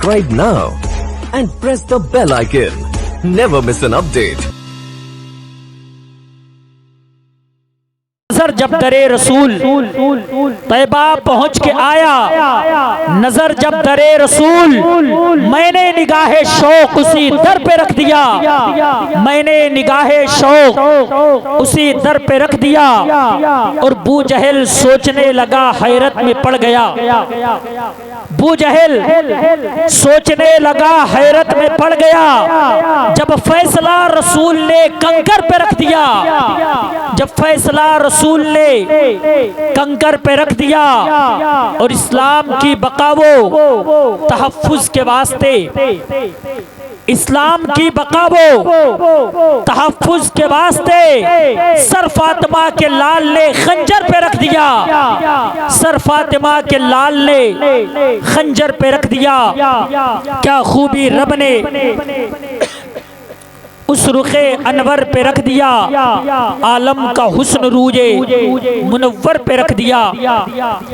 subscribe now and press the bell icon. Never miss an update. नजर जब दरे रसूल तैबा पहुंच के आया, नजर जब दरे रसूल, मैंने निगाहे शौक उसी दर पे रख दिया, मैंने निगाहे शौक उसी दर पे रख दिया। और बू जहल सोचने लगा, हैरत में पड़ गया। बू जहल सोचने लगा, हैरत में पड़ गया। जब फैसला रसूल ने कंकर पे रख दिया, जब फैसला रसूल ने कंकर पे रख दिया, और इस्लाम की बकावो तहफ्फुज के वास्ते, इस्लाम की बकावो तहफ्फुज के वास्ते सर फातिमा के लाल ने खंजर पे रख दिया, सर फातिमा के लाल ने खंजर पे रख दिया। क्या खूबी रब ने उस रुखे अनवर पे रख दिया, आलम का हुस्न रूजे मुनव्वर पे रख दिया।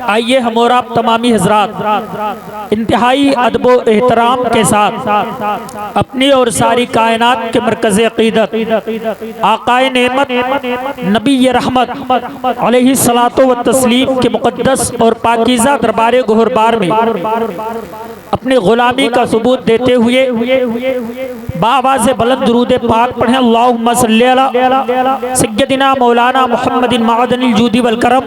आइए हम और आप तमामी हजरात इंतहाई अदबो एहतराम के साथ अपनी और सारी कायनात के मरकज़ अक़ीदत आक़ाए नेमत नबी रहमत अलैहिस्सलातो व तस्लीम के मुक़द्दस और पाकीज़ा दरबार गोहरबार में अपनी गुलामी का सबूत देते हुए बावाज़ बुलंद दुरूद पाक पढ़ें। अल्लाहुम्मा सल्ली अला सय्यदिना मौलाना मुहम्मदिन मअदनिल जूदी वल करम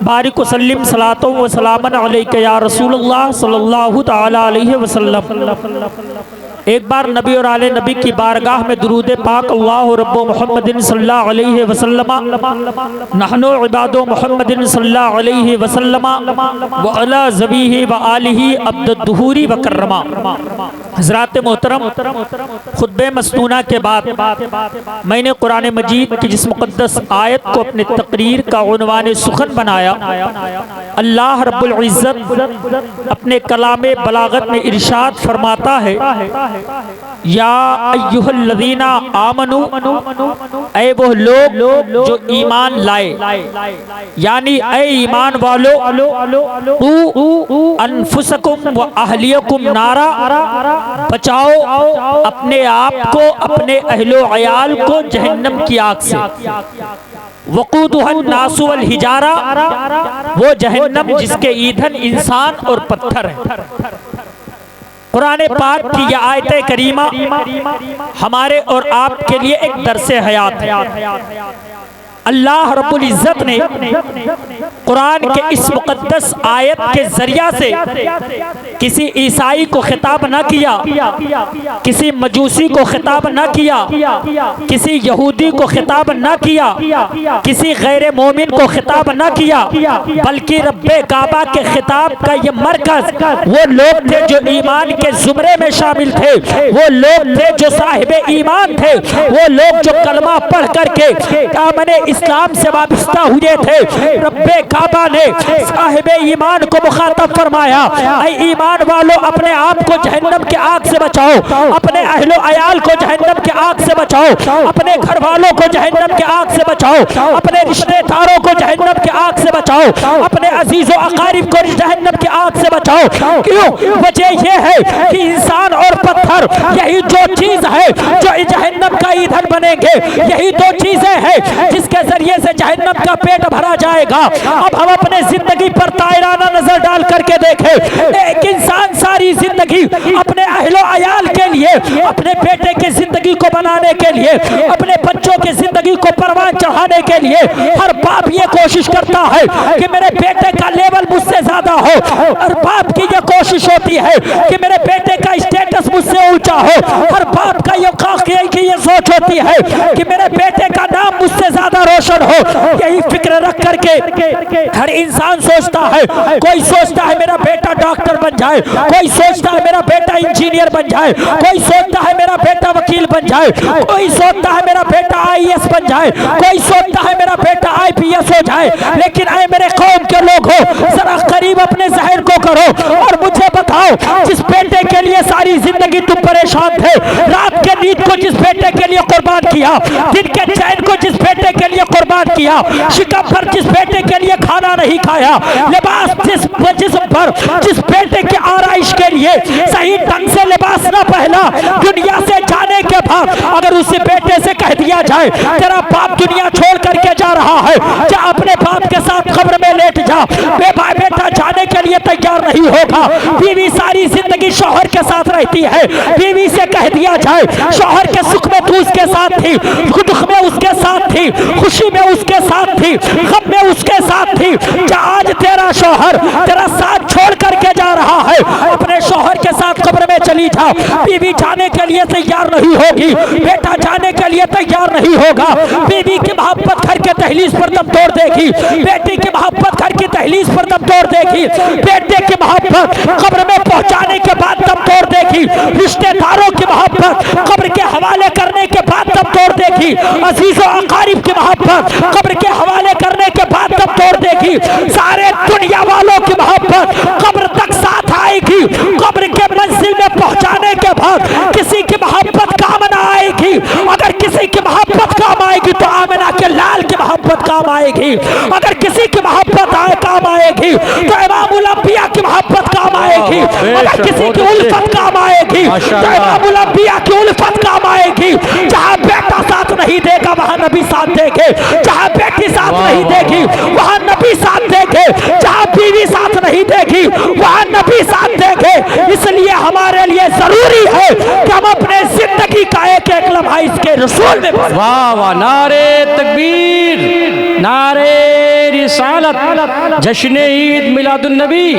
बारिक वसल्लिम सलातो व सलामन अलैका या रसूलुल्लाह सल्लल्लाहु तआला अलैहि वसल्लम। एक बार नबी और आले नबी की बारगाह में दुरूद पाक अल्लाहु रब्बु मुहम्मदिन सल्लल्लाहु अलैहि वसल्लम नहनु इबादु मुहम्मदिन सल्लल्लाहु अलैहि वसल्लम व अला ज़बीही व आलिही अब्दुद्दुहूरी व कररमा। हज़रात मोहतरम, खुतबे मस्तूना के बाद मैंने कुरान मजीद की जिस मुक़द्दस आयत को अपने तकरीर का उन्वान सुखन बनाया, अल्लाह रब्बुल इज़्ज़त अपने कलामे बलागत में इरशाद फरमाता है, या अय्युहल्लज़ीना आमनू, ऐ वो लोग जो ईमान लाए, यानी ऐ ईमान वालो, अनफुसकुम व अहलियकुम नारा, बचाओ अपने आप को, अपने अहलो अयाल को जहन्नम की आग से। वक़ूदुहन नासु वल हिजारा, वो जहन्नम जिसके ईंधन इंसान और पत्थर है। कुरान पाक की यह आयत करीमा हमारे और आपके लिए एक दर्से हयात है। अल्लाह रब्बुल इज़्ज़त ने कुरान के इस मुक़द्दस आयत के जरिया से किसी ईसाई को खिताब न किया, किसी मजूसी को खिताब न किया, किसी यहूदी को खिताब न किया, किसी गैर मोमिन को खिताब न किया, बल्कि रब्बे काबा के खिताब का ये मरकज वो लोग थे जो ईमान के जुमरे में शामिल थे, वो लोग थे जो साहिबे ईमान थे, वो लोग जो कलमा पढ़ करके दामने इस्लाम से वाबस्ता हुए थे। रब्बे काबा ने साहिबे ईमान को मुखातब फरमाया, ऐ ईमान वालों, अपने आप को जहन्नम के आग से बचाओ, अपने अहलो अयाल को जहन्नम के आग से बचाओ, अपने घर वालों को जहन्नम के आग से बचाओ, अपने रिश्तेदारों को जहन्नम के आग से बचाओ, अपने अजीजों अकारिब को जहन्नम के आग से बचाओ। क्यों? वजह यह है कि इंसान और पत्थर यही दो चीज है जो जहन्नम का ईंधन बनेंगे, यही दो चीजें हैं जिसके जरिए से जहन्नम का पेट भरा जाएगा। अब हम अपने जिंदगी पर तायराना नजर डाल करके देखें। एक इंसान सारी जिंदगी अपने अहलो अयाल के लिए, अपने बेटे की जिंदगी को बनाने के लिए, अपने बच्चों की जिंदगी को परवान चढ़ाने के लिए हर बाप ये कोशिश करता है कि मेरे बेटे का लेवल मुझसे ज्यादा हो, हर बाप की ये कोशिश होती है कि मेरे बेटे का स्टेटस मुझसे ऊंचा हो, हर बाप का ये सोच होती है कि मेरे बेटे का नाम मुझसे ज्यादा रोशन हो। यही फिक्र रख करके हर इंसान सोचता है, कोई सोचता है मेरा बेटा डॉक्टर बन जाए, कोई सोचता है मेरा बेटा इंजीनियर बन जाए, कोई सोचता है मेरा बेटा वकील बन जाए, कोई सोचता है मेरा बेटा आईएएस बन जाए, कोई सोचता है मेरा बेटा आईपीएस हो जाए। लेकिन ऐ मेरे कौम के लोग हो, जरा करीब अपने ज़हन को करो और मुझे बताओ, जिस बेटे के लिए सारी जिंदगी तुम परेशान थे, रात के नींद को जिस बेटे के लिए कुर्बान किया, दिन के चैन को जिस बेटे के लिए कुर्बान किया, शिकम पर जिस बेटे के लिए खाना नहीं खाया, लिबास जिस्म पर जिस बेटे के आराइश के लिए सही ढंग से लिबास न पहना, दुनिया से जाने के बाद अगर उसी बेटे से कह दिया जाए तेरा बाप दुनिया छोड़ करके जा रहा है, जा अपने बाप के साथ कब्र में लेट जा, बेटा जाने के लिए तैयार नहीं होगा। बीवी सारी जिंदगी शौहर के साथ रहती है, बीवी से कह दिया जाए शौहर के सुख में तू उसके साथ थी, दुख में उसके साथ थी, खुशी में उसके साथ थी, गम में उसके साथ थी, आज तेरा शौहर तेरा साथ छोड़ करके जा रहा है, अपने शौहर के साथ कब्र में चली जा। बीवी जाने के लिए तैयार नहीं होगी, बेटा जाने के लिए तैयार नहीं होगा। बीवी की मोहब्बत घर के दहलीज पर दम तोड़ देगी, बेटी की मोहब्बत घर की दहलीज पर दम तोड़ देगी, बेटे की मोहब्बत कब्र में पहुंचाने के बाद दम तोड़ देगी, रिश्तेदारों की मोहब्बत कब्र के हवाले करने के बाद दम तोड़ देगी, अजीजों अकारिब की मोहब्बत कब्र के हवाले करने के बाद दम तोड़ देगी, सारे दुनिया वालों की मोहब्बत कब्र तक साथ आएगी। कब्र के मंजिल में पहुंचाने के बाद किसी की मोहब्बत काम न आएगी, अगर किसी की मोहब्बत काम आएगी तो आमिना के लाल की मोहब्बत काम आएगी, अगर किसी की मोहब्बत काम आएगी तो इमामुल अंबिया की मोहब्बत काम आएगी, अगर किसी की उल्फत काम आएगी तो इमामुल अंबिया की उल्फत काम आएगी। जहां बेटा साथ नहीं देगा वहां नबी साथ देंगे, जहां बेटी साथ नहीं देगी वहां नबी साथ देंगे, जहां बीवी साथ नहीं देगी वहां नबी साथ देंगे। इसलिए हमारे लिए जरूरी है कि हम अपने जिंदगी का एक एक लम्हा इसके रसूल में। वाह वाह, नारे तकबीर, नारे रिसालत, जश्न ईद मिलादुन नबी,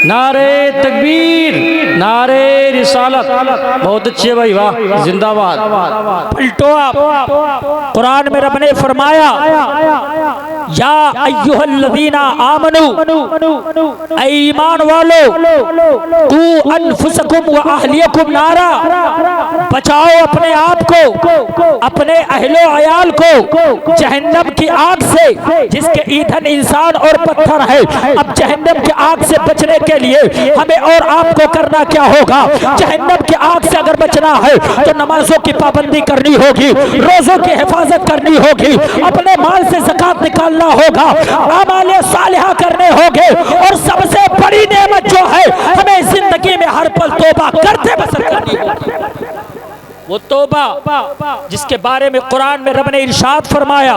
नारे तकबीर, नारे रिसालत। बहुत अच्छे भाई, वाह, जिंदाबाद। पलटो आप, कुरान में रब ने फरमाया या अय्युहल्लज़ीना आमनू, ऐ ईमान वालो, कू अनफुसकुम व अहलियकुम नारा, बचाओ अपने आप को, अपने अहलो अयाल को जहन्नम की आग से, जिसके ईंधन इंसान और पत्थर है। अब जहन्नम की आग से बचने के लिए हमें और आपको करना क्या होगा? जहन्नम की आग से अगर बचना है तो नमाजों की पाबंदी करनी होगी, रोजों की हिफाजत करनी होगी, अपने माल से ज़कात निकालना होगा, आमाले सालिहा करने होंगे, और सबसे बड़ी नेमत जो है हमें जिंदगी में हर पल तौबा करते बसर करनी होगी। वो तौबा जिसके बारे में कुरान में रब ने इरशाद फरमाया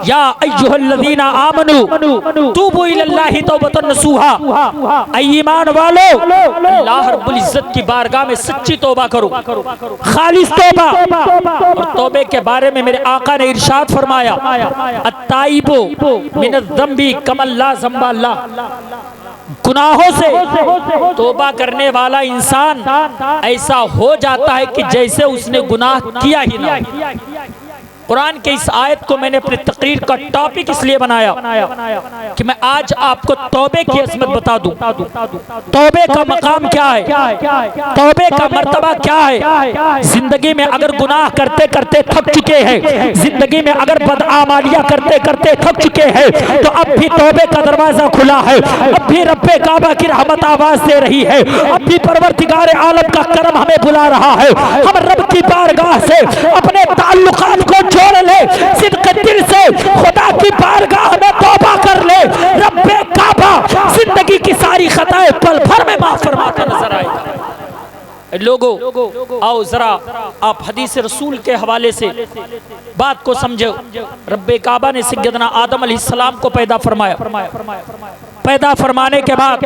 या अय्युहल्लज़ीना आमनू तूबू इलल्लाहि तौबतन नसूहा, ऐ ईमान वालो अल्लाह रब्बुल इज्जत की बारगाह में सच्ची तौबा करो, खालिस तौबा। और तौबे के बारे में मेरे आका ने इरशाद फरमाया अत्ताइबु मिनज़्ज़म्बि कमल्ला ज़म्बल्ला, गुनाहों से तौबा करने वाला इंसान ऐसा हो जाता है कि जैसे उसने गुनाह किया ही ना। कुरान के इस आयत को मैंने अपनी तकरीर का टॉपिक इसलिए बनाया कि मैं आज आपको तौबे की अज़मत बता दूं, तौबे का मकाम क्या है, तौबे का मर्तबा क्या है। जिंदगी में अगर गुनाह करते करते थक चुके हैं, जिंदगी में अगर बदआमालियां करते करते थक चुके हैं, तो अब भी तौबे का दरवाजा खुला है, अब भी रब्बे काबा की रहमत आवाज दे रही है, अब भी परवरदिगार आलम का करम हमें बुला रहा है। हम रब की बारगाह से अपने ताल्लुकात को जोड़ ले, सिद्क़ दिल से खुदा की बारगाह में तौबा कर ले, रब्बे काबा जिंदगी की सारी खताएं पल भर में माफ फरमाता नजर आएगा। लोगों आओ जरा आप हदीस रसूल के हवाले से बात को समझो। रब्बे काबा ने सैयदना आदम अलैहिस्सलाम को पैदा फरमाया, पैदा फरमाने के बाद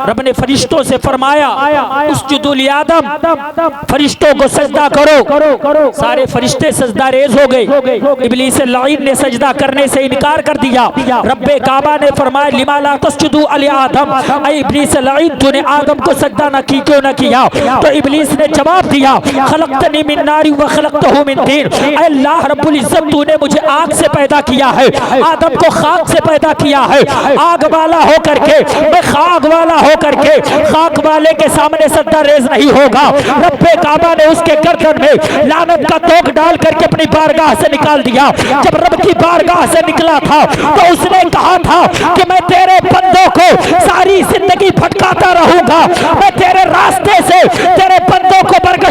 रब ने फरिश्तों से फरमाया उसजुदू लि आदम, फरिश्तों को सजदा करो। सारे फरिश्ते सजदा रेज हो गए, इब्लीस लाइन ने सजदा करने से इनकार कर दिया। रब्बे काबा ने फरमाया लिमा ला तस्जुदू अली आदम, ऐ इब्लीस लाइन तूने आदम को सजदा न की, क्यों न किया? तो इब्लीस ने जवाब दिया खलक़तनी मिन नारी व खलक़तहू मिन तीन, ऐ अल्लाह रब्बुल इज्जत तूने मुझे आग से पैदा किया है, आदम को खाक से पैदा किया है। आग वाला हो करके मैं खाक वाला हो करके खाक वाले के सामने सजदा रेज नहीं होगा। रब्बे काबा ने उसके गर्दन में लानत का तोक डाल करके अपनी बारगाह से निकाल दिया। जब रब की बारगाह से निकला था तो उसने कहा था कि मैं तेरे बंदों को सारी जिंदगी भटकाता रहूंगा, मैं तेरे रास्ते से तेरे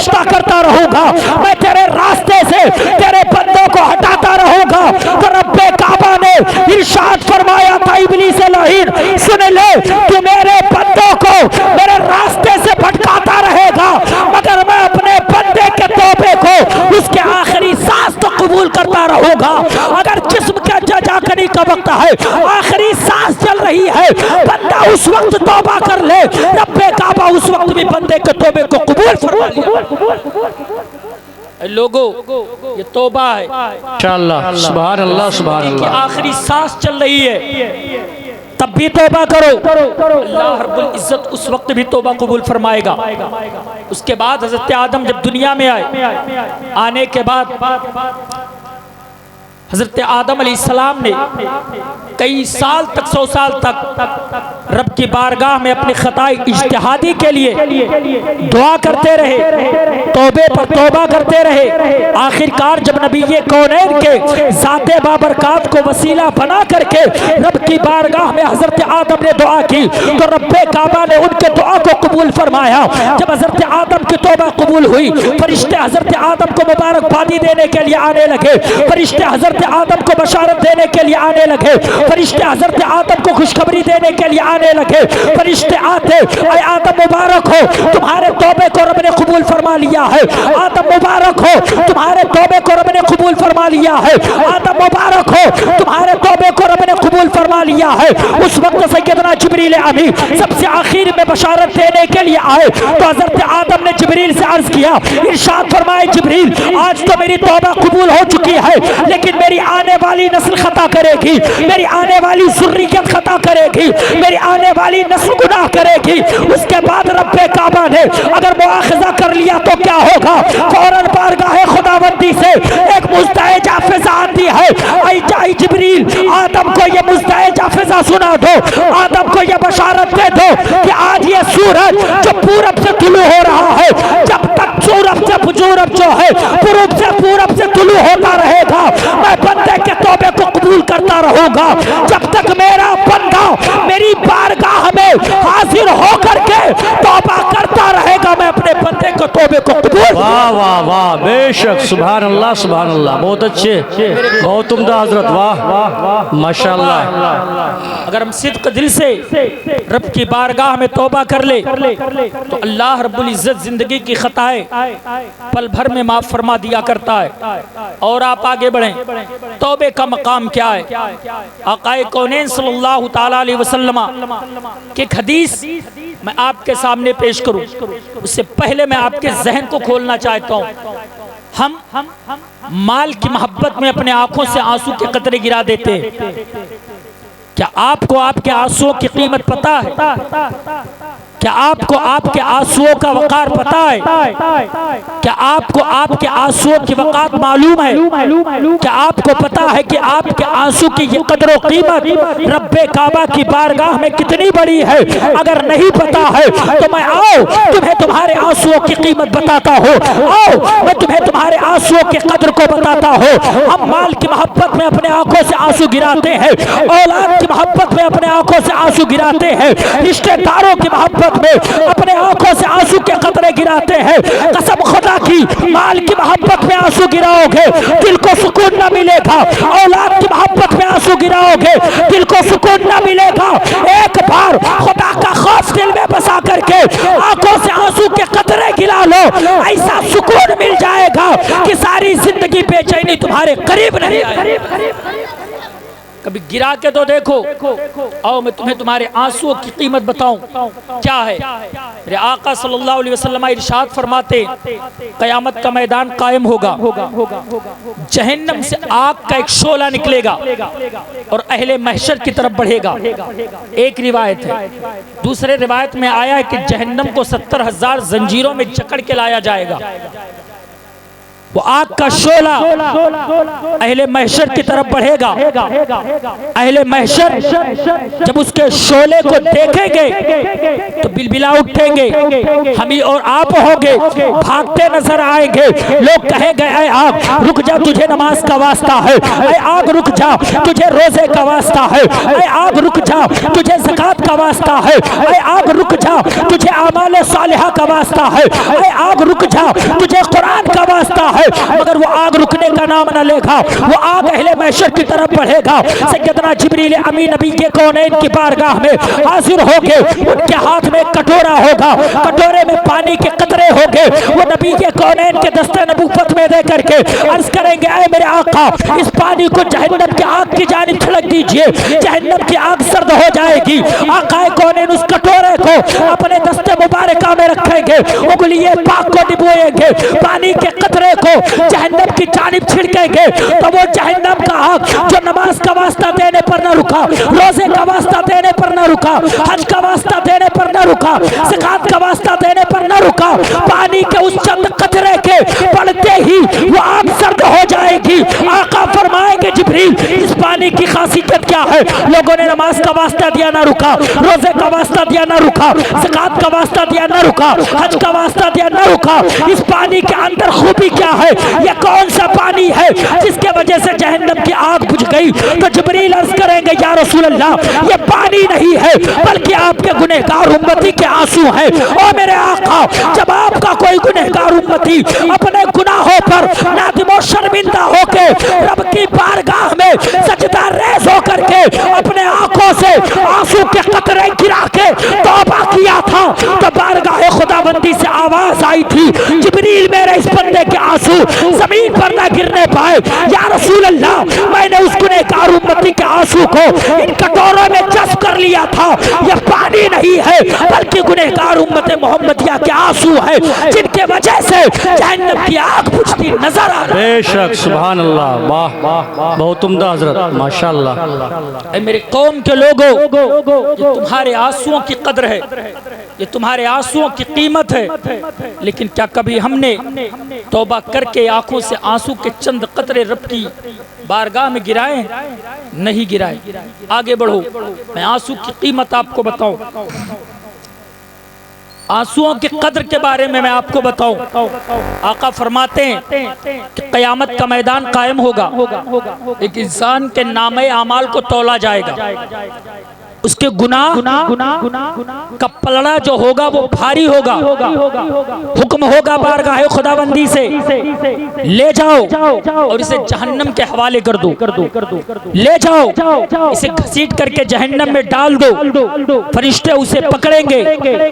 रिश्ता करता रहूंगा, मैं तेरे रास्ते से तेरे बंदों को हटाता रहूंगा। तो रब्बे काबा ने इरशाद फरमाया था इब्लीस लाहीन, सुन ले, तू मेरे बंदों को मेरे रास्ते से भटकाता रहेगा, मगर मैं अपने बंदे के तौबे को उसके आखिरी सांस तो कबूल करता रहूंगा। अगर जिस्म का जाकनी का वक्त है, आखिरी सांस चल रही है, बंदा उस वक्त तौबा कर ले, रब्बे काबा उस वक्त भी बंदे के तौबे को कबूल फरमा लिया। लोगों, ये तौबा है इंशाअल्लाह। सुभान अल्लाह, सुभान अल्लाह। आखिरी सांस चल रही है, तब भी तौबा करो, अल्लाह रब्बुल इज्जत उस वक्त भी तौबा कबूल फरमाएगा। उसके बाद हजरत आदम जब दुनिया में आए, आने के बाद हजरत आदम अलैहिस्सलाम ने कई साल तक, 100 साल तक रब की बारगाह में अपनी खताई इज्तिहादी के लिए दुआ करते रहे, तौबे पर तौबा करते रहे। आखिरकार जब नबी कौनैन के ज़ाते बाबरकात को वसीला बना करके रब की बारगाह में हजरत आदम ने दुआ की, तो रब्बे काबा ने उनके दुआ को कबूल फरमाया। जब हजरत आदम की तौबा कबूल हुई, फरिश्ते हजरत आदम को मुबारकबादी देने के लिए आने लगे, फरिश्ते हजरत आदम को बशारत देने के लिए आने लगे, फरिश्ते हजरत आदम को खुशखबरी देने के लिए आने लगे। फरिश्ते आते, ऐ आदम मुबारक हो, तुम्हारे तौबे को रब ने कबूल फरमा लिया है। आदम मुबारक हो, तुम्हारे तौबे को रब ने कबूल फरमा लिया है। आदम मुबारक हो, तुम्हारे तौबे को रब ने कबूल फरमा लिया है। उस वक्त सैयदना जिब्रील अमीन सबसे आखिर में बशारत देने के लिए आए, तो हजरत आदम ने जिब्रील से अर्ज किया, इरशाद फरमाए जिब्रील, आज तो मेरी तौबा कबूल हो चुकी है, लेकिन मेरी आने वाली नस्ल खता करेगी, मेरी आने वाली ज़ुर्रियत खता करेगी, मेरी आने वाली नस्ल गुनाह करेगी। उसके बाद रब्बे काबा ने अगर मुआखज़ा कर लिया तो क्या होगा? फौरन बारगाह खुदावंदी से एक मुस्तैजा फिज़ा आती है, ऐ जिब्रील, आदम को ये मुस्तैजा फिज़ा सुना दो, आदम को ये बशारत दे दो कि आज ये सूरज जो पूरब से तुलू हो रहा है, जब तक सूरब से पूरब जो है पूरब से तुलू होता रहेगा, मैं बंदे के तौबे को कबूल करता रहूंगा। जब तक मेरा बंदा मेरी बारगाह में हाजिर होकर के तौबा करता रहेगा, मैं अपने बंदे को तौबे को कबूल। वाह वाह वाह, बेशक, सुभान अल्लाह, सुभान अल्लाह, बहुत अच्छे, बहुत उम्दा हजरत, वाह माशाअल्लाह। अगर हम सिद्क दिल से रब की बारगाह में तौबा कर ले तो अल्लाह रब्बुल इज्जत जिंदगी की खताएं पल भर में माफ फरमा दिया करता है। और आप आगे बढ़ें, तौबे का मकाम क्या है? आकाए कौनैन सल्लल्लाहु ताला अलैहि वसल्लम की एक हदीस मैं आपके सामने पेश करूं, उससे पहले मैं आपके जहन को खोलना चाहता हूं। हम माल की मोहब्बत में अपने आंखों से आंसू के कतरे गिरा देते हैं। क्या आपको आपके आंसुओं की कीमत पता है? क्या आपको आपके आंसुओं का वकार पता है? क्या आपको आपके आंसुओं की वक़ात मालूम है? क्या आपको पता है कि आपके आंसू की ये कदर व कीमत रब्बे काबा की बारगाह में कितनी बड़ी है? अगर नहीं पता है तो मैं आओ तुम्हें तुम्हारे आंसुओं की कीमत बताता हूँ, आओ मैं तुम्हें तुम्हारे आंसुओं के कदर को बताता हूँ। हम माल की मोहब्बत में अपने आंखों से आंसू गिराते हैं, औलाद की मोहब्बत में अपने आंखों से आंसू गिराते हैं, रिश्तेदारों की मोहब्बत में अपने आंखों से आंसू के कतरे गिराते हैं। कसम खुदा की, माल की मोहब्बत में आंसू गिराओगे दिल को सुकून न मिलेगा, औलाद की मोहब्बत में आंसू गिराओगे दिल को सुकून न मिलेगा। एक बार खुदा का खौफ दिल में बसा करके आंखों से आंसू के कतरे गिरा लो, ऐसा सुकून मिल जाएगा कि सारी जिंदगी बेचैनी तुम्हारे करीब नहीं आएगी। कभी गिरा के तो देखो, आओ मैं तुम्हें तुम्हारे आंसुओं की कीमत बताऊं क्या है। मेरे आका सल्लल्लाहु अलैहि वसल्लम इरशाद फरमाते, कयामत का मैदान कायम होगा, जहन्नम से आग का एक शोला निकलेगा और अहले महशर की तरफ बढ़ेगा। एक रिवायत है, दूसरे रिवायत में आया है कि जहन्नम को 70,000 जंजीरों में जकड़ के लाया जाएगा। वो आग का शोला अहले महशर की तरफ बढ़ेगा। अहले महशर जब उसके शोले को देखेंगे तो बिलबिला उठेंगे, हम ही और आप होंगे, भागते नजर आएंगे। लोग कहेंगे ऐ आग रुक जा, तुझे नमाज का वास्ता है। ऐ आग रुक जा, तुझे रोजे का वास्ता है। ऐ आग रुक जा, तुझे ज़कात का वास्ता है। ऐ आग रुक जा, तुझे आमाल सालिहा का वास्ता है। ऐ आग रुक जा, तुझे कुरान का वास्ता है। मगर वो आग रुकने का नाम न लेगा, वो आग अहले महशर की तरफ बढ़ेगा। सैयदना जिब्रील अमीन नबी के कौनैन की बारगाह में हाजिर होंगे, उनके हाथ में कटोरा होगा, कटोरे में पानी के कतरे होंगे। वो नबी के कौनैन के दस्ते नबूवत में दे करके अर्ज करेंगे ऐ मेरे आका, इस पानी को जहन्नम की आग की जानिब छिड़क दीजिए, जहन्नम की आग सर्द हो जाएगी। आकाए कौनैन उस कटोरे को अपने दस्ते मुबारका में रखेंगे, उंगलिये पाक को डिबोएंगे, पानी के कतरे को जहन्नम की जानिब छिड़केंगे। तो वो जहन्नम का आग जो नमाज का वास्ता देने पर न रुका, रोजे का वास्ता देने पर न रुका, हज का वास्ता देने पर न रुका, ज़कात का वास्ता देने पर न रुका, पानी के उस चंद कतरे के पड़ते ही वो आग सर्द हो जाएगी। आका फरमाएंगे जिब्रील इस पानी की खासियत क्या है? लोगों ने नमाज का वास्ता दिया ना रुका, रोजे का वास्ता दिया ना रुका, ज़कात का वास्ता दिया ना रुका, हज का वास्ता दिया ना रुका। इस पानी के अंदर खूबी क्या है? ये कौन सा पानी है जिसके वजह से जहन्नम की आग बुझ गई? तो जिब्रील अर्ज करेंगे या रसूल अल्लाह, ये पानी नहीं है बल्कि आपके गुनहगार उम्मती के आंसू हैं। ओ मेरे आका, जब आपका कोई गुनहगार उम्मती अपने गुनाहों पर नादिम और शर्मिंदा होके रब की बारगाह में सजदा रेज़ होकर के अपने आंखों से आंसू के कतरे गिरा के तौबा किया था, तो बारगाह खुदाबंदी से आवाज आई थी जिब्रील मेरे इस बंदे के आंसू जमीन पर ना गिरने पाए। या रसूल अल्लाह, मैंने उस गुनहगार उम्मती के आंसू को इन कटोरों में जज़्ब कर लिया था। यह पानी नहीं है बल्कि गुनहगार उम्मत मोहम्मदिया के आंसू है, जिनके वजह से जहन्नम की आग बुझती नजर आ रही है। बेशक सुभान अल्लाह, वाह वाह, बहुत उम्दा हजरत, माशाअल्लाह। मेरे कौम के लोगों, ये तुम्हारे आंसुओं की कदर है, ये तुम्हारे आंसुओं की कीमत है। लेकिन क्या कभी हमने तौबा करके आंखों से आंसू के चंद कतरे रब की बारगाह में गिराए? नहीं गिराए। आगे बढ़ो, मैं आंसू की कीमत आपको बताऊं, आंसुओं की कदर के बारे में मैं आपको बताऊं। आका फरमाते हैं कि क़यामत का मैदान कायम होगा, एक इंसान के नामे आमाल को तौला जाएगा, उसके गुनाह का पलड़ा जो होगा वो भारी होगा। हुक्म होगा बारगाह खुदाबंदी से, ले जाओ और इसे जहन्नम के हवाले कर दो, ले जाओ इसे घसीट करके जहन्नम में डाल दो। फरिश्ते उसे पकड़ेंगे,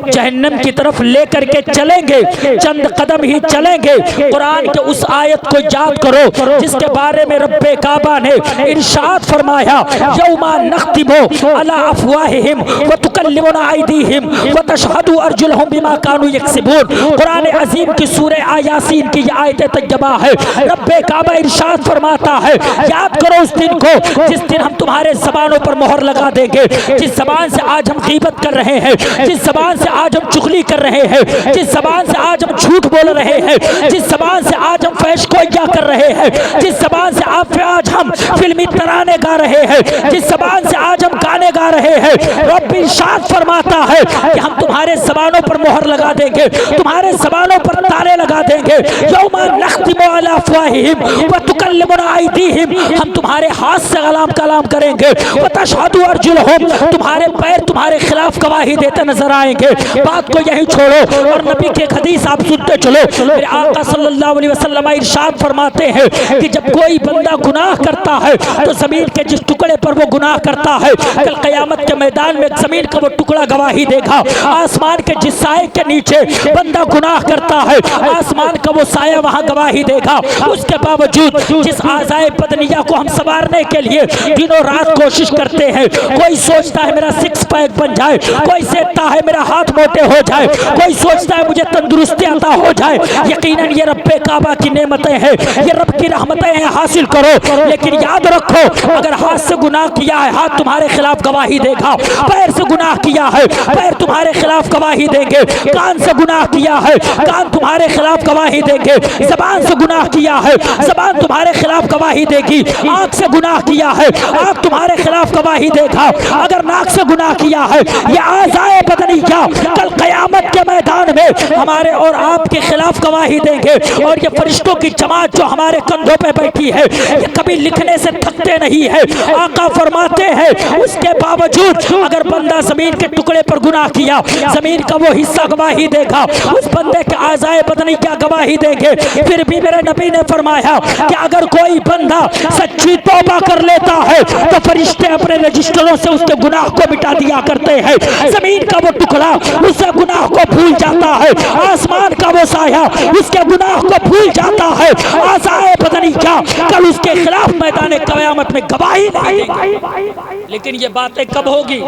जहन्नम की तरफ ले करके चलेंगे, चंद कदम ही चलेंगे। कुरान के उस आयत को याद करो जिसके बारे में रब्बे काबा ने इरशाद फरमाया, यौमा नख्तिमु अला अफ़वाहिहिम व तुकल्लिमुना अयदीहिम व तशहदु अर्जुलहुम बिमा कानू यक्सिबून। कुरान अजीम की सूरह यासीन की ये आयत तैयबा है। रब्बे काबा इरशाद फरमाता है, याद करो उस दिन को जिस दिन हम तुम्हारे ज़बानों पर मोहर लगा देंगे। जिस ज़बान से आज हम गीबत कर रहे हैं, जिस ज़बान से आज हम चुगली कर रहे हैं, जिस ज़बान से आज हम झूठ बोल रहे हैं, जिस ज़बान से आज हम फहशगोइयां कर रहे हैं, जिस ज़बान से आज हम फिल्मी तराने गा रहे हैं, जिस ज़बान से आज हम गाने गा रहे हैं, रब इरशाद फरमाता है कि हम तुम्हारे ज़बानों पर मोहर लगा देंगे, तुम्हारे ज़बानों पर ताले लगा देंगे। यौमा नख्तिमु अला अफ़वाहिहिम व तुकल्लिमुना अयदीहिम, हम तुम्हारे हाथ से कलाम करेंगे। व तशहदु अर्जुलहुम, तुम्हारे पैर तुम्हारे खिलाफ गवाही देते नजर आएंगे। बात को यही छोड़ो और नबी के हदीस आप सुनते चलो। मेरे आका सल्लल्लाहु अलैहि वसल्लम इरशाद फरमाते हैं कि जब कोई बंदा गुनाह करता है तो जमीन के जिस टुकड़े पर वो गुनाह करता है, कल क़यामत के मैदान में जमीन का वो टुकड़ा गवाही देगा। आसमान के जिस साए के नीचे बंदा गुनाह करता है, आसमान का वो साया वहां गवाही देगा। उसके बावजूद जिस आज़ाए बदनिया को हम संवारने के लिए दिनों रात कोशिश करते हैं, कोई सोचता है मेरा सिक्स पैक बन जाए, कोई सोचता है मेरा हाथ मोटे हो जाए, कोई सोचता है मुझे तंदुरुस्ती अता हो जाए। यकीनन ये रब्बे काबा की नेमतें हैं, ये रब की रहमतें हैं, हासिल करो। लेकिन याद रखो, अगर हाथ से गुनाह किया है, हाथ तुम्हारे खिलाफ गवाही देगा, पैर से गुनाह गुनाह किया है, पैर तुम्हारे खिलाफ गवाही देंगे। कान से गुनाह किया है, कान तुम्हारे खिलाफ गवाही देंगे। ज़बान से गुनाह किया है, ज़बान तुम्हारे खिलाफ गवाही देगी। आँख से गुनाह किया है, आँख तुम्हारे खिलाफ गवाही देगा। अगर नाक से गुनाह किया है, ये आज़ाए बदनी क्या कल क़यामत के मैदान में हमारे और आपके खिलाफ गवाही देंगे। और ये फरिश्तों की जमात जो हमारे कंधों पे बैठी है, ये कभी लिखने से थकते नहीं है। आका फरमाते हैं उसके बावजूद अगर बंदा जमीन के टुकड़े पर गुनाह किया, जमीन का वो हिस्सा गवाही देगा, उस बंदे के आज़ाए बदनी क्या गवाही देंगे। फिर भी मेरे नबी ने फरमाया कि अगर कोई बंदा सच्ची तौबा कर लेता है तो फरिश्ते अपने रजिस्टरों से उसके गुनाह को मिटा दिया करते हैं। जमीन का वो टुकड़ा उससे गुनाह को भूल जाता है, आसमान का वो साया उसके गुनाह को भूल जाता है। आज़ाए बदनी क्या कल उसके खिलाफ मैदान क़यामत में गवाही देंगे। लेकिन ये बातें कब होगी?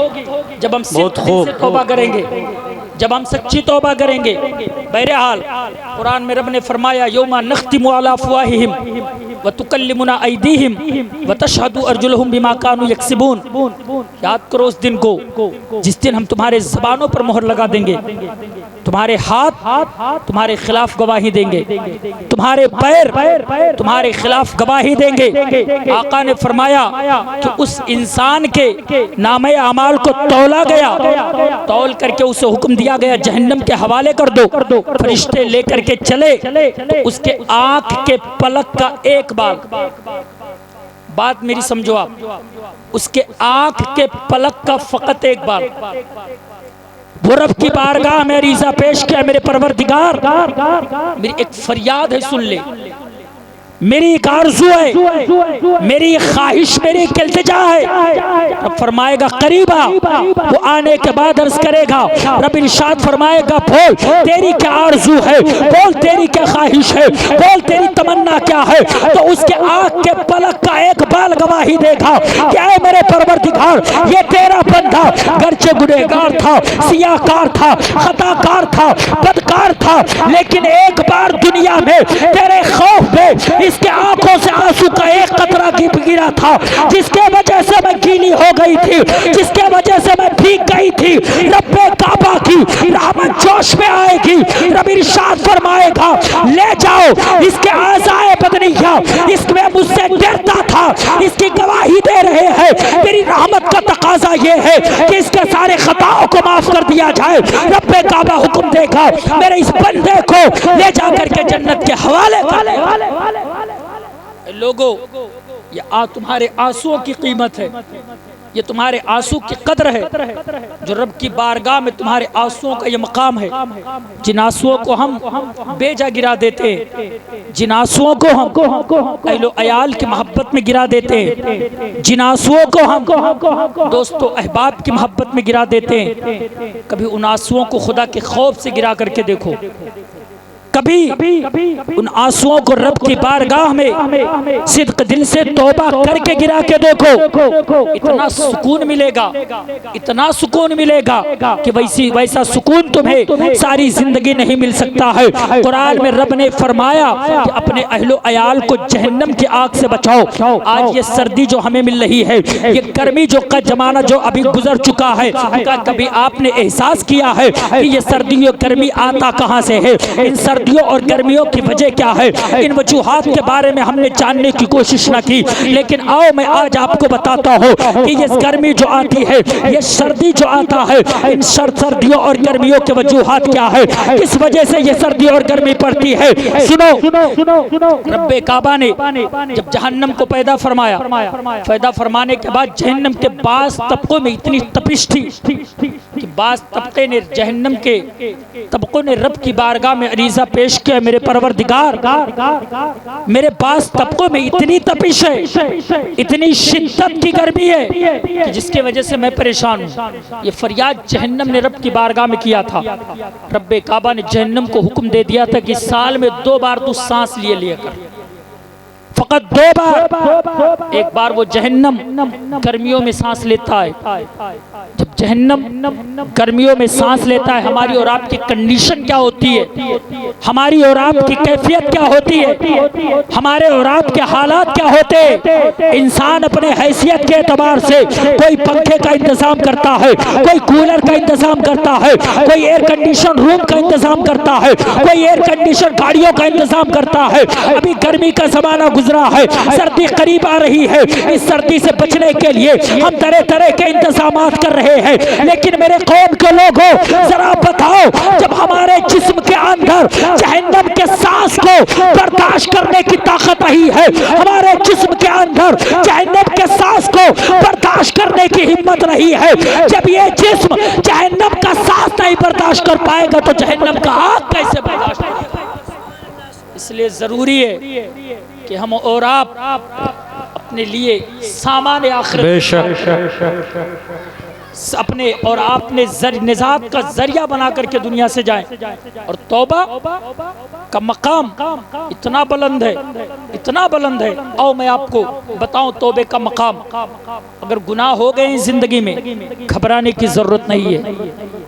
जब हम सच्ची तौबा करेंगे, जब हम सच्ची तौबा करेंगे। बहरहाल कुरान में रब ने फरमाया यौमा नख्तिमु अला अफ़वाहिहिम व तुकल्लिमुना ऐदीहिम व तशहदु अर्जुलुहुम बिमा कानू यक्सिबून। याद करो उस दिन को जिस दिन हम तुम्हारे ज़बानों पर मोहर लगा देंगे, तुम्हारे हाथ तुम्हारे खिलाफ गवाही देंगे, तुम्हारे पैर तुम्हारे खिलाफ गवाही देंगे। आका ने फरमाया कि उस इंसान के नामे अमाल को तौला गया, तौल करके उसे हुक्म दिया गया जहन्नम के हवाले कर दो। फरिश्ते लेकर के चले तो उसके आंख के पलक का एक बाल, बात मेरी समझो आप, उसके आंख के पलक का फकत एक बाल वो रब की बारगाह में अरीज़ा पेश किया, मेरे परवरदिगार मेरी एक फरियाद है, सुन ले, मेरी एक आरज़ू है, मेरी एक ख्वाहिश, मेरी एक इल्तिजा है। रब फरमाएगा करीबा, वो आने के बाद अर्ज करेगा, रब इरशाद फरमाएगा बोल तेरी क्या आरज़ू है, बोल तेरी क्या ख्वाहिश है, बोल तेरी तमन्ना क्या है। तो उसके आँख के पलक का एक बाल गवाही देगा क्या है मेरे परवरदिगार, ये तेरा बंदा गर्चे गुनहगार था, सियाकार था, खताकार था, बदकार था, लेकिन एक बार दुनिया में तेरे खौफ में इसके आंखों से आंसू का एक कतरा गिरा था, जिसके वजह से मैं गीली हो गई थी, जिसके वजह से मैं भीग गई थी। रब्बे काबा की रहमत जोश में आएगी, रब इरशाद फरमाएगा ले जाओ इसके आज़ाए बदनिया, इसमें मुझसे डरता था, इसकी गवाही दे रहे हैं। मेरी रहमत का तकाजा ये है कि इसके सारे खताओं को माफ कर दिया जाए। रब्बे काबा हुक्म देगा मेरे इस बंदे को ले जाकर के जन्नत के हवाले कर। लोगों ये तुम्हारे आंसुओं की कीमत है, ये तुम्हारे आंसू की कदर है, जो रब की बारगाह में तुम्हारे आंसुओं का ये मकाम है। जिन आंसुओं को हम बेजा गिरा देते हैं, जिन आंसुओं को हम अहलो अयाल की मोहब्बत में गिरा देते हैं, जिन आंसुओं को हम दोस्तों अहबाब की मोहब्बत में गिरा देते हैं, कभी उन आंसुओं को खुदा के खौफ से गिरा करके देखो। कभी उन आंसुओं को रब की बारगाह में सिद्क दिल से तौबा करके गिरा के देखो, इतना सुकून मिलेगा, इतना सुकून मिलेगा कि वैसा सुकून तुम्हें सारी जिंदगी नहीं मिल सकता है। कुरान में रब ने फरमाया कि अपने अहलो अयाल को जहन्नम की आग से बचाओ। आज ये सर्दी जो हमें मिल रही है, ये गर्मी जो का जमाना जो अभी गुजर चुका है, कभी आपने एहसास किया है कि ये सर्दी और गर्मी आता कहाँ से है? इन सर्दियों और गर्मियों की वजह क्या है? इन वजूहात के बारे में हमने जानने की कोशिश न की, लेकिन आओ मैं आज आपको बताता हूँ कि ये गर्मी जो आती है, ये सर्दी जो आता है, इन सर्दियों और गर्मियों के वजूहात क्या है, किस वजह से ये सर्दी और गर्मी पड़ती है। सुनो, रब्बे काबा ने जब जहन्नम को पैदा फरमाया, पैदा फरमाने के बाद जहन्नम के बास तबकों में इतनी तपिश थी कि बास तबके ने जहन्नम के तबकों ने रब की बारगाह में अरीज़ा पेश किया, मेरे परवरदिगार मेरे पास तबकों में इतनी तपिश है, इतनी शिद्दत की गर्मी है कि जिसके वजह से मैं परेशान हूँ। ये फरियाद जहन्नम ने रब की बारगाह में किया था। रब्बे काबा ने जहन्नम को हुक्म दे दिया था कि साल में 2 बार तू सांस लिए कर, फकत 2 बार। एक बार वो जहन्नम गर्मियों में सांस लेता है। जब जहन्नम गर्मियों में सांस लेता है, हमारी और आपकी कंडीशन क्या होती है, हमारी और आपकी कैफियत क्या होती है, हमारे और आपके हालात क्या होते हैं। इंसान अपने हैसियत के एतबार से कोई पंखे का इंतजाम करता है, कोई कूलर का इंतजाम करता है, कोई एयर कंडीशन रूम का इंतजाम करता है, कोई एयर कंडीशन गाड़ियों का इंतजाम करता है। अभी गर्मी का जमाना गुजरा है, सर्दी करीब आ रही है। इस सर्दी से बचने के लिए हम तरह तरह के इंतजामात कर रहे हैं। लेकिन मेरे कौम के लोगों, जरा बताओ, जब हमारे जिस्म के अंदर जहन्नम के सांस को बर्दाश्त करने की ताकत रही है, हमारे जिस्म के अंदर जहन्नम के सांस को बर्दाश्त करने की हिम्मत रही है, जब ये जिस्म जहन्नम का सांस नहीं बर्दाश्त कर पाएगा तो जहन्नम का आग कैसे बर्दाश्त करेगा। इसलिए जरूरी है कि हम और आप अपने लिए सामान आखिरत अपने और आपने निजात का जरिया बना करके दुनिया से जाएं। और तौबा का मकाम इतना बुलंद है, इतना बुलंद है। आओ मैं आपको बताऊं तौबे का मकाम। अगर गुनाह हो गए हैं जिंदगी में, घबराने की जरूरत नहीं है।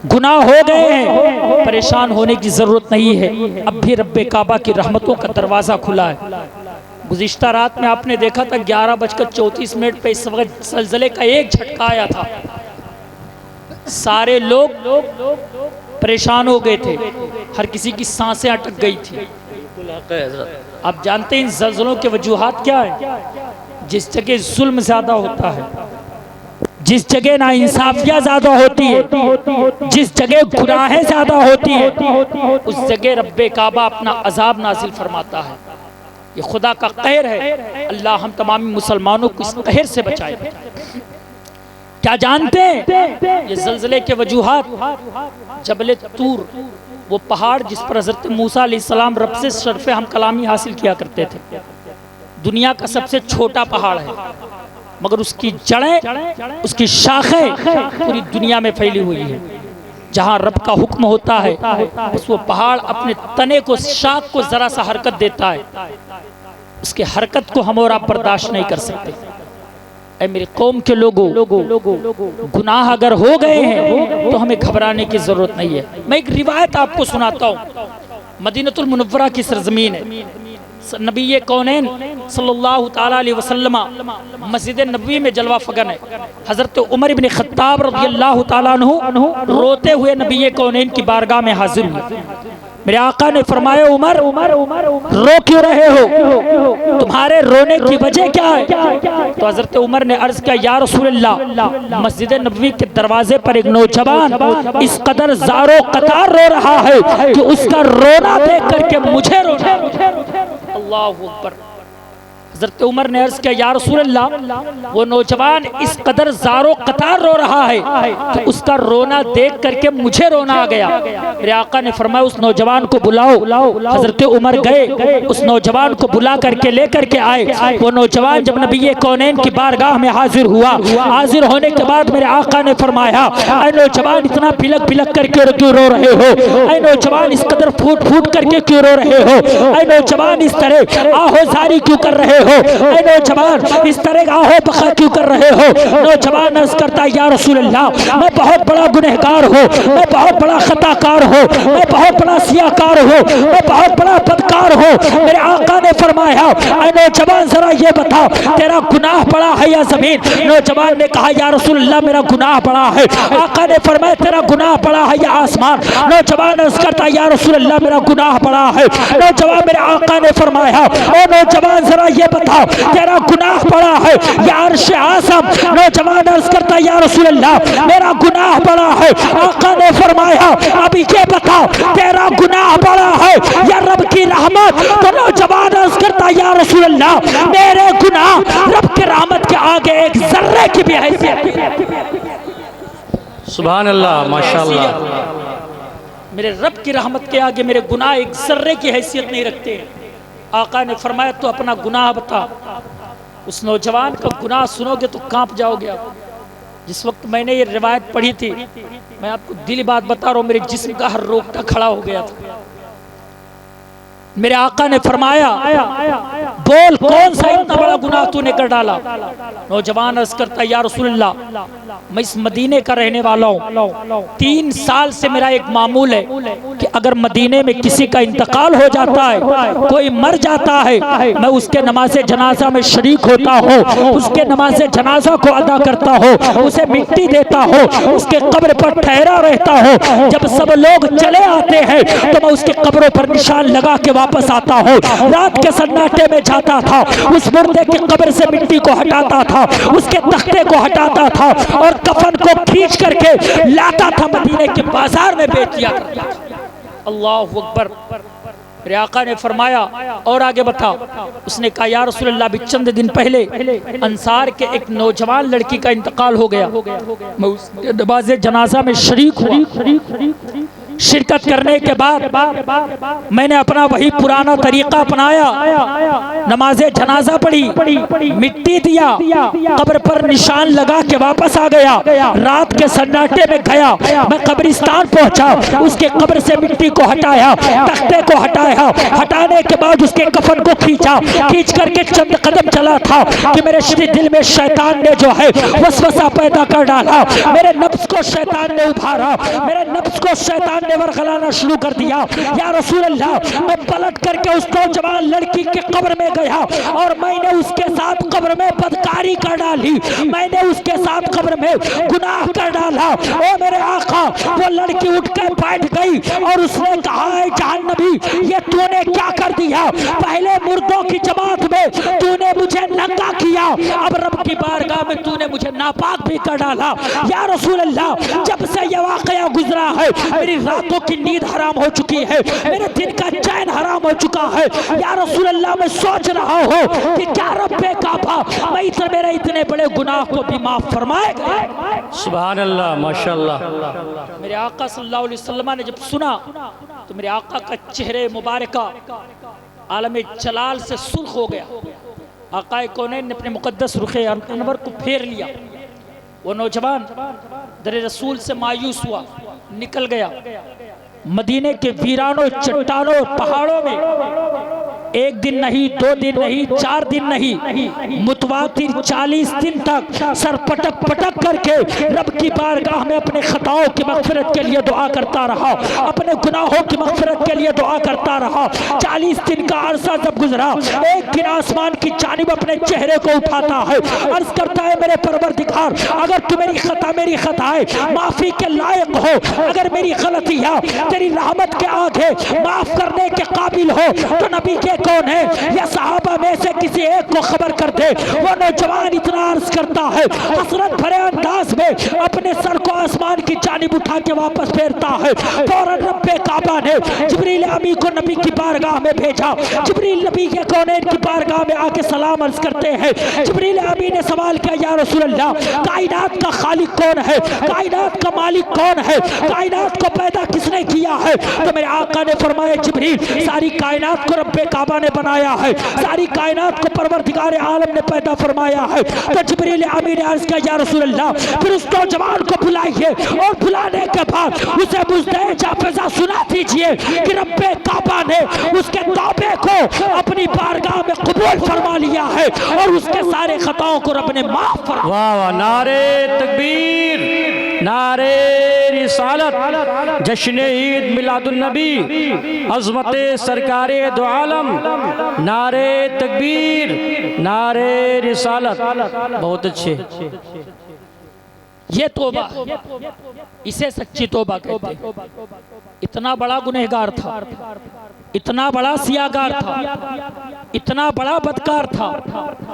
गुनाह हो गए हैं, परेशान होने की जरूरत नहीं है। अब भी रब्बे काबा की रहमतों का दरवाजा खुला है। गुज़िश्ता रात में आपने देखा था 11:34 पे इस वक्त ज़लज़ले का एक झटका आया था। सारे लोग परेशान हो गए थे, हर किसी की सांसें अटक गई थी। आप जानते हैं इन ज़लज़लों के वजूहात क्या है। जिस जगह जुल्म ज्यादा होता है, जिस जगह नाइंसाफियाँ ज्यादा होती है, जिस जगह गुनाहें ज्यादा होती है, उस जगह रब्बे काबा अपना अजाब नाजिल फरमाता है। ये खुदा का कहर है। अल्लाह हम तमाम मुसलमानों को इस कहर से बचाए। क्या जानते हैं ये ज़लज़ले के वजूहात? जबल तूर, वो पहाड़ जिस पर हज़रत मूसा अलैहिस्सलाम रब से शर्फ़े हम कलामी हासिल किया करते थे, दुनिया का सबसे छोटा पहाड़ है, मगर उसकी जड़ें, उसकी शाखें पूरी दुनिया में फैली हुई है। जहाँ रब का हुक्म होता है उस वो पहाड़ अपने तने को, शाख को जरा सा हरकत देता है, उसके हरकत को हम और आप बर्दाश्त नहीं कर सकते। ऐ मेरे कौम के लोगों, गुनाह अगर हो गए हैं तो हमें घबराने की जरूरत नहीं है। मैं एक रिवायत आपको सुनाता हूँ। मदीनतुल मुनव्वरा की सरजमीन है। नबी कौनैन सल्लल्लाहु ताला अलैहि वसल्लम मस्जिद नबवी में जलवा फगन है। हजरत उमर इब्न खत्ताब रज़ियल्लाहु ताला अन्हु रोते हुए नबी कौनैन की बारगाह में हाजिर हुए। मेरे आका ने फरमाया, उमर रो क्यों रहे हो, तुम्हारे रोने की वजह क्या है? तो हजरत उमर ने अर्ज किया, या रसूलल्लाह, मस्जिद नबवी के दरवाजे पर एक नौजवान इस कदर ज़ारो कतार रो रहा है कि उसका रोना देख करके मुझे रोना। अल्लाहु अकबर। हजरत उमर ने अर्ज किया, या रसूलल्लाह, वो नौजवान इस कदर ज़ारो कतार रो रहा है तो उसका रोना देख करके मुझे रोना आ गया। मेरे आका ने फरमाया, उस नौजवान को बुलाओ। हजरत उमर गए, उस नौजवान को बुला करके लेकर के आए। वो नौजवान जब नबी कौनैन की बारगाह में हाजिर हुआ, हाजिर होने के बाद मेरे आका ने फरमाया, ऐ नौजवान, इतना बिलक बिलक करके क्यों रो रहे हो? ऐ नौजवान, इस कदर फूट फूट करके क्यों रो रहे हो? ऐ नौजवान, इस तरह आहोजारी क्यों कर रहे हो? ऐ नौजवान, इस तरह आहो बखा क्यों कर रहे हो? नौजवान अर्ज करता, या रसूल अल्लाह, मैं बहुत बड़ा गुनहगार हूँ, मैं बहुत बड़ा खताकार हूँ, मैं बहुत बड़ा सियाकार हूँ, मैं बहुत बड़ा बदकार हूँ। मेरे आका ने फरमाया, ऐ नौजवान, जरा ये बताओ, तेरा गुनाह बड़ा है या जमीन? नौजवान ने कहा, या रसूल अल्लाह, मेरा गुनाह बड़ा है। आका ने फरमाया, तेरा गुनाह बड़ा है या आसमान? नौजवान अर्ज करता, या रसूल अल्लाह, मेरा गुनाह बड़ा है। नौजवान, मेरे आका ने फरमाया, ओ नौजवान, जरा ये बताओ, तेरा गुनाह बड़ा है या अर्श आज़म? नौजवान अर्ज करता, या रसूल अल्लाह, मेरा गुनाह बड़ा है। आका ने फरमाया, अभी ये बताओ, तेरा गुनाह बड़ा है या रब की रहमत? तो नौजवान अर्ज करता, या रसूल अल्लाह, मेरे गुनाह रब की रहमत के आगे एक जर्रे की भी हैसियत। सुभान अल्लाह, माशाअल्लाह। मेरे रब की रहमत के आगे मेरे गुनाह एक जर्रे की हैसियत नहीं रखते हैं। आका ने फरमाया, तो अपना गुनाह बता। उस नौजवान का गुनाह सुनोगे तो कांप जाओगे आप। जिस वक्त मैंने ये रिवायत पढ़ी थी, मैं आपको दिली बात बता रहा हूँ, मेरे जिस्म का हर रोंगटा खड़ा हो गया था। मेरे आका ने फरमाया, बोल कौन सा इतना बड़ा गुनाह तूने कर डाला? नौजवान अर्ज करता है या रसूलल्लाह, मैं इस मदीने का रहने वाला हूँ, 3 साल से मेरा एक मामूल है कि अगर मदीने में किसी का इंतकाल हो जाता है, कोई मर जाता है, मैं उसके नमाज जनाजा में शरीक होता हूँ, उसके नमाज जनाजा को अदा करता हूँ, उसे मिट्टी देता हूँ, उसके कब्र पर ठहरा रहता हूँ। जब सब लोग चले आते हैं तो मैं उसके कब्रों पर निशान लगा के वापस आता हूँ। रात के सन्नाटे में जाता था, उस मुर्दे की कब्र से मिट्टी को हटाता था, उसके तख्ते को हटाता था और कफन को खींच करके लाता था, मदीने के बाजार में बेच दिया करता था। अल्लाहु अकबर। मेरे आका ने फरमाया और आगे बता, उसने कहा या रसूलल्लाह, अभी चंद दिन पहले अंसार के एक नौजवान लड़की का इंतकाल हो गया, मैं उसके नमाज जनाजा में शरीक हुआ। शिरकत करने के बाद मैंने अपना वही पुराना तरीका अपनाया, नमाज जनाजा पढ़ी, मिट्टी दिया, कब्र पर निशान लगा के वापस आ गया। रात के सन्नाटे में गया, मैं कब्रिस्तान पहुंचा, उसके कब्र से मिट्टी को हटाया, तख्ते को हटाया, हटाने के बाद उसके कफन को खींचा, खींच करके चंद कदम चला था कि मेरे दिल में शैतान ने जो है वसवसा पैदा कर डाला, मेरे नफ्स को शैतान ने उभारा, मेरे नफ्स को शैतान ने वरगलाना शुरू कर दिया। या रसूल अल्लाह, मैं पलट करके उस नौजवान लड़की के कब्र में गया और मैंने उसके साथ कब्र में बदकारी कर डाली, मैंने उसके साथ कब्र में गुनाह कर डाला। ओ मेरे आका, वो लड़की उठ कर बैठ गई और उसने कहा, जहन्नमी, ये तूने क्या कर दिया? पहले मुर्दों की जमात में तूने मुझे नंगा किया, अब रब की बारगाह में तूने मुझे नापाक भी कर डाला। या रसूल अल्लाह, जब से ये वाकया गुजरा है, मेरी रातों की नींद हराम हो चुकी है, मेरे दिन का चैन हराम हो चुका है। या रसूल अल्लाह, मैं सोच रहा हूँ कि क्या रब्बे काबा मेरे इतने बड़े गुनाह को भी माफ फरमाएगा। सुभान अल्लाह, माशाअल्लाह। मेरे आका सल्लल्लाहु अलैहि वसल्लम ने जब सुना तो मेरे आका का चेहरे मुबारका आलम जलाल से सुर्ख हो गया। आकाए कौनैन ने अपने मुकद्दस रुखे अनवर को फेर लिया। वो नौजवान दर रसूल से मायूस हुआ, निकल गया। मदीने के वीरानों, चट्टानों, पहाड़ों में एक दिन नहीं, 2 दिन नहीं, 4 दिन नहीं, मुतवातिर 40 दिन तक सर पटक पटक करके रब की बारगाह में अपने खताओं की मगफिरत के लिए दुआ करता रहा, अपने गुनाहों की मगफिरत के लिए दुआ करता रहा। 40 दिन का अरसा जब गुजरा, एक दिन आसमान की जानिब अपने चेहरे को उठाता है, अर्ज करता है, मेरे परवरदिगार, अगर तू मेरी खता है माफी के लायक हो, अगर मेरी गलतियां तेरी रहमत के आगे माफ करने के काबिल हो, तो नबी के कौन है या सहाबा में से किसी एक को खबर कर दे। वो नौजवान इतना अर्ज करता है, हसरत भरे अंदाज में अपने सर को आसमान की जानिब उठा के वापस फेरता है। फौरन रब्बे काबा ने जिब्रील अमी को नबी की बारगाह में भेजा। जिब्रील नबी के कौनैन की बारगाह में आके सलाम अर्ज करते हैं। जिब्रील अमी ने सवाल किया, या रसूल अल्लाह, कायनात का खालिक कौन है? कायनात का मालिक कौन है? कायनात को पैदा किसने किया है? तो मेरे आका ने फरमाया, जिब्रील, सारी कायनात को रब्बे काबा ने बनाया है, सारी कायनात को परवरदिगार आलम ने पैदा फरमाया है। तो जिब्रील अमीन ने अर्ज किया, या रसूल अल्लाह, फिर उस नौजवान को बुलाइए और बुलाने के बाद उसे मुझे जाफिजा सुना दीजिए कि रब्बे काबा ने उसके तौबे को अपनी बारगाह में कबूल फरमा लिया है और उसके सारे खताओं को रब ने माफ फरमा। वाह वाह, नारे तकबीर, नारे रिसालत, जश्न ईद मिलादुन नबी, अज़मत सरकारे दो आलम, नारे तकबीर, नारे रिसालत। बहुत अच्छे। ये तौबा, इसे सच्ची तौबा कहते हैं। इतना बड़ा गुनहगार था, इतना बड़ा सियागार था, इतना बड़ा बदकार था,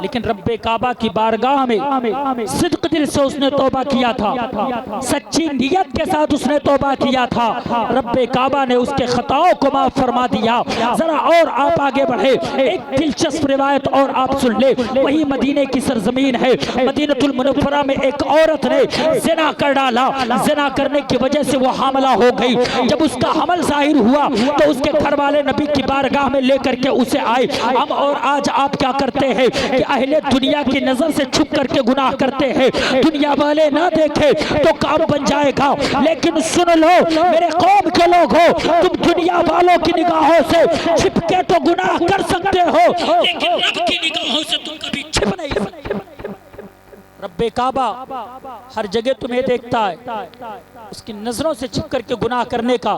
लेकिन रब्बे काबा की बारगाह में सिद्क दिल से उसने तौबा किया था, सच्ची नियत के साथ उसने तौबा किया था। रब्बे काबा ने उसके खताओं को माफ फरमा दिया। जरा और आप आगे बढ़े, एक दिलचस्प रिवायत और आप सुन ले। वही मदीने की सरजमीन है, मदीनतुल मुनव्वरा में एक औरत ने ज़िना कर डाला। ज़िना करने की वजह से वो हामला हो गई। जब उसका हमल जाहिर हुआ तो उसके घर वाले प्यारे नबी की बारगाह में लेकर के उसे आए। हम और आज आप क्या करते हैं कि अहले दुनिया की नजर से छुप करके गुनाह करते हैं, दुनिया वाले ना देखे तो काम बन जाएगा। लेकिन सुन लो मेरे कौम के लोग हो, तुम दुनिया वालों की निगाहों से छिप के तो गुनाह कर सकते हो, लेकिन रब की निगाहों से तुम कभी छिप नहीं सकते। रब्बे काबा हर जगह तुम्हें देखता है, उसकी नजरों से छिप करके गुनाह करने का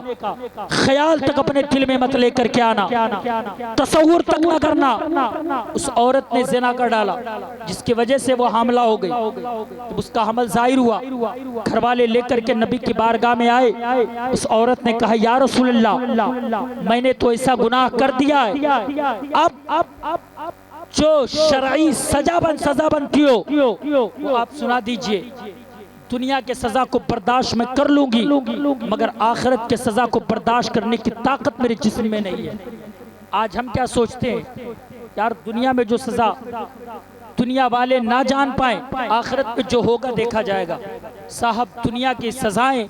ख्याल तक अपने दिल में मत लेकर के आना, तसव्वुर तक न करना। उस औरत ने ज़िना कर डाला जिसकी वजह से वो हामला हो गई, तो उसका हमल जाहिर हुआ। घर वाले लेकर के नबी की बारगाह में आए। उस औरत ने कहा या रसूलल्लाह मैंने तो ऐसा गुनाह कर दिया है, अब जो शरई सजा बनती हो वो आप सुना दीजिए। दुनिया के सजा को बर्दाश्त मैं कर लूंगी, मगर आखिरत के सजा को बर्दाश्त करने की ताकत मेरे जिस्म में नहीं है। आज हम क्या सोचते हैं यार, दुनिया में जो सजा दुनिया वाले ना जान पाए, आखिरत पे जो होगा देखा जाएगा। साहब दुनिया की सजाएं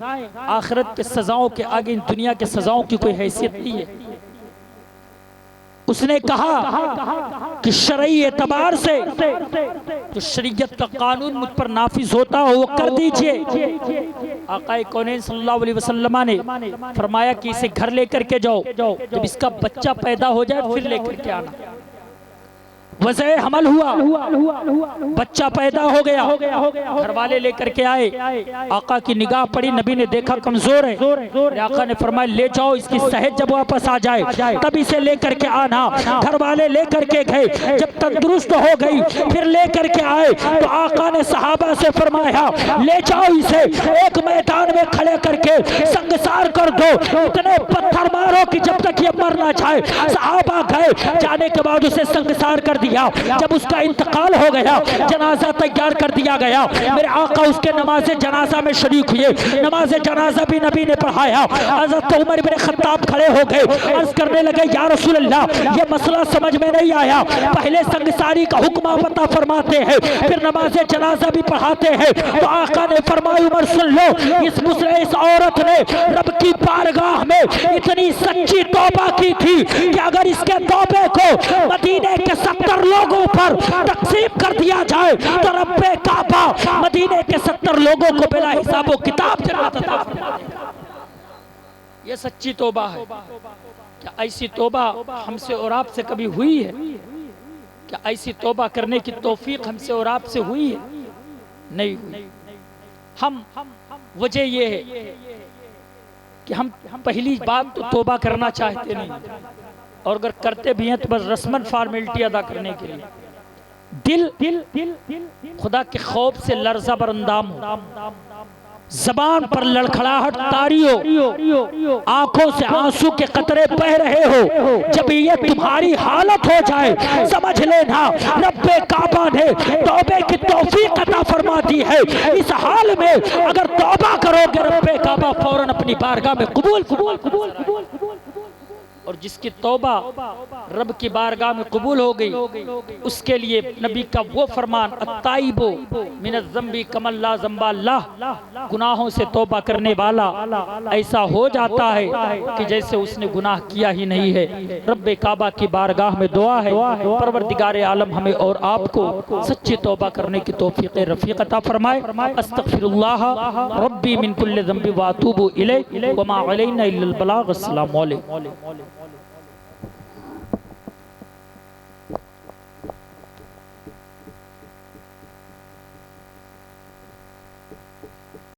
आखिरत के सजाओं के आगे इन दुनिया के सजाओं की कोई हैसियत नहीं है। उसने कहा कि शरई एतबार से जो शरीयत का कानून मुझ पर नाफिज होता हो वो कर दीजिए। आकाए कौनैन सल्लल्लाहु अलैहि वसल्लम ने फरमाया कि इसे घर लेकर के जाओ, जब इसका बच्चा पैदा हो जाए फिर लेकर के आना। वजह हमल हुआ, बच्चा पैदा हो गया, घर वाले लेकर के आए। आका की निगाह पड़ी, नबी ने देखा कमजोर है, आका ने फरमाया ले जाओ, इसकी सेहत जब वापस आ जाए तब इसे लेकर के आना। घर वाले लेकर के गए, जब तंदुरुस्त हो गई फिर लेकर के आए तो आका ने सहाबा से फरमाया ले जाओ इसे एक मैदान में खड़े करके संगसार कर दो, इतने पत्थर मारो कि जब तक ये मर ना जाए। सहाबा गए, जाने के बाद उसे संगसार कर दिया। जब उसका इंतकाल हो गया, जनाजा तैयार कर दिया गया, मेरे आका उसके नमाज जनाजा में शरीक हुए। नमाज जनाजा भी नबी ने पढ़ाया। हज़रत उमर इब्न खत्ताब खड़े हो गए, अर्ज करने लगे या रसूल अल्लाह ये मसला समझ में नहीं आया, पहले संगसारी का हुक्म पता फरमाते हैं फिर नमाज जनाजा भी पढ़ाते हैं। तो आका ने फरमाया उमर सुन लो, इस औरत ने रब की बारगाह में इतनी सच्ची तौबा की थी कि अगर इसके तौबे को मदीने के 70 लोगों पर तकसीम कर दिया जाए तो रब्बे काबा मदीने के 70 लोगों को बिला हिसाबो किताब जन्नत अता फरमा देगा। ये सच्ची तौबा है। क्या ऐसी तौबा हमसे और आपसे कभी हुई है? क्या ऐसी तौबा करने की तौफीक हमसे और आपसे हुई है? नहीं हुई। हम वजह ये है कि हम पहली बात तो तौबा करना चाहते नहीं, और अगर करते भी हैं तो बस रस्मन फॉर्मेलिटी अदा करने के लिए। दिल खुदा के खौफ से लर्जा बरंदाम हो, जबान पर लड़खड़ाहट तारी हो, आंखों से आंसू के कतरे बह रहे हो, जब ये तुम्हारी हालत हो जाए समझ लेना रब्बे काबा ने तौबे की तौफीक अता फरमा दी है। इस हाल में अगर तौबा करोगे रब्बे काबा फौरन अपनी बारगाह में कबूल। और जिसकी तौबा रब की बारगाह में कबूल हो गई उसके लिए नबी का वो फरमान अत्ताइबो मिनज़ ज़ंबी कमल ला ज़ंबा अल्लाह, गुनाहों से तौबा करने वाला ऐसा हो जाता है कि जैसे उसने गुनाह किया ही नहीं है। रब्बे काबा की बारगाह में दुआ है परवरदिगार आलम हमें और आपको सच्ची तौबा करने की तौफीक रफ़ीक अता फरमाए। अस्तग़फिरुल्लाह रब्बी मिन कुल्लि ज़ंबि व अतूबु इलैहि व मा अलैना इल्लल बलाग। अस्सलामु अलैकुम।